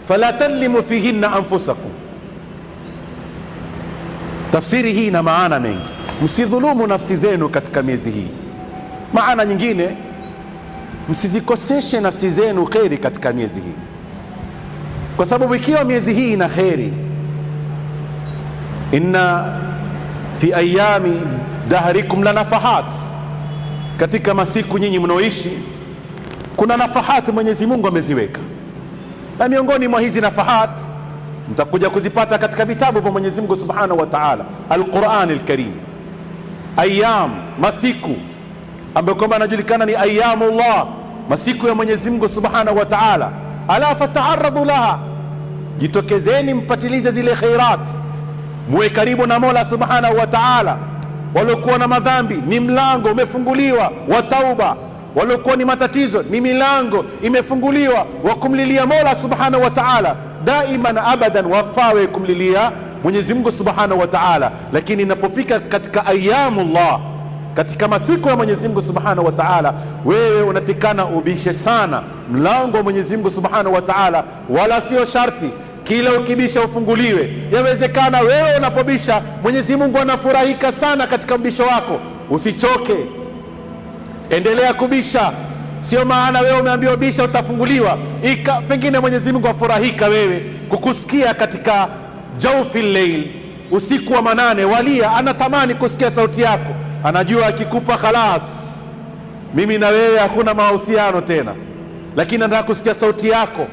fala tadlimu fihinna anfusakum. Tafsiri hii ina maana mengi. Msidhulumu nafsi zenu katika miezi hii. Maana nyingine, msizikoseshe nafsi zenu kheri katika miezi hii, kwa sababu ikiwa miezi hii ina kheri, inna fi ayami dahrikum la nafahat, katika masiku nyinyi mnaoishi kuna nafahat Mwenyezi Mungu ameziweka, na miongoni mwa hizi nafahat mtakuja kuzipata katika vitabu vya Mwenyezi Mungu Subhanahu wa Ta'ala, Al-Qur'an Al-Karim. Ayyam, masiku ambayo kwamba anajulikana ni ayyamullah, masiku ya Mwenyezi Mungu Subhanahu wa Ta'ala. Ala fata'arradu laha, jitokezeni mpatilize zile khairat, muwe karibu na Mola Subhanahu wa Ta'ala. Waliokuwa na madhambi ni mlango umefunguliwa wa tauba, waliokuwa ni matatizo ni milango imefunguliwa wa kumlilia Mola Subhanahu wa Ta'ala. Daiman abadan wafawe kumlilia Mwenyezi Mungu Subhanahu wa Ta'ala. Lakini inapofika katika ayyamullah, katika masiku ya Mwenyezi Mungu Subhanahu wa Ta'ala, wewe unatikana ubishe sana mlango wa Mwenyezi Mungu Subhanahu wa Ta'ala, wala sio sharti kila ukibisha ufunguliwe. Yawezekana wewe unapobisha Mwenyezi Mungu anafurahika sana katika mbisho wako. Usichoke, endelea kubisha. Sio maana wewe umeambiwa bisha utafunguliwa, pengine Mwenyezi Mungu afurahika wewe kukusikia katika jawfi layl, usiku wa manane, walia anatamani kusikia sauti yako. Anajua akikupa khalas, mimi na wewe hakuna mahusiano tena, lakini anataka kusikia sauti yako.